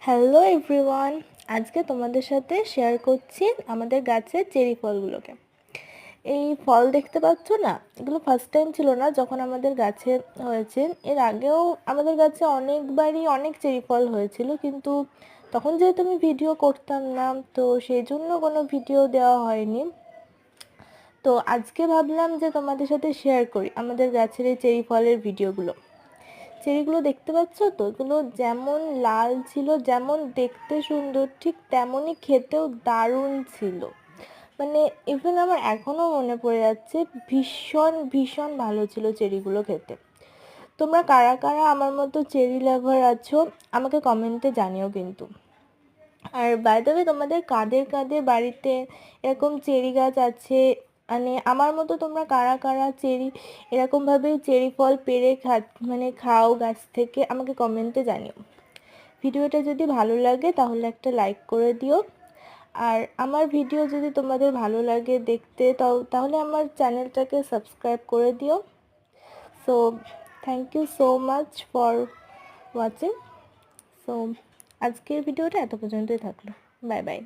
Hello everyone, আজকে তোমাদের সাথে শেয়ার করছি আমাদের গাছের চেরি ফলগুলোকে। এই ফল দেখতে পাচ্ছ না, এগুলো ফার্স্ট টাইম ছিল না যখন আমাদের গাছে হয়েছে। এর আগেও আমাদের গাছে অনেকবারই অনেক চেরি ফল হয়েছিল, কিন্তু তখন যেহেতু আমি ভিডিও করতাম না, তো সেই জন্য কোনো ভিডিও দেওয়া হয়নি। তো আজকে ভাবলাম যে তোমাদের সাথে শেয়ার করি আমাদের গাছের এই চেরি ফলের ভিডিওগুলো। চেরিগুলো দেখতে পাচ্ছ তো, এগুলো যেমন লাল ছিল, যেমন দেখতে সুন্দর, ঠিক তেমনই খেতেও দারুণ ছিল। মানে ইভেন আমার এখনও মনে পড়ে যাচ্ছে, ভীষণ ভীষণ ভালো ছিল চেরিগুলো খেতে। তোমরা কারা কারা আমার মতো চেরি লাভার আছো আমাকে কমেন্টে জানিও কিন্তু। আর বাই দ্য ওয়ে, তোমাদের কাদের কাদের বাড়িতে এরকম চেরি গাছ আছে, মানে আমার মতো তোমরা কারা কারা এরকমভাবে চেরি ফল পেড়ে খাও গাছ থেকে, আমাকে কমেন্টে জানিও। ভিডিওটা যদি ভালো লাগে তাহলে একটা লাইক করে দিও। আর আমার ভিডিও যদি তোমাদের ভালো লাগে দেখতে, তাহলে আমার চ্যানেলটাকে সাবস্ক্রাইব করে দিও। So thank you so much for watching. So আজকের ভিডিওটা এত পর্যন্তই থাকলো। Bye by.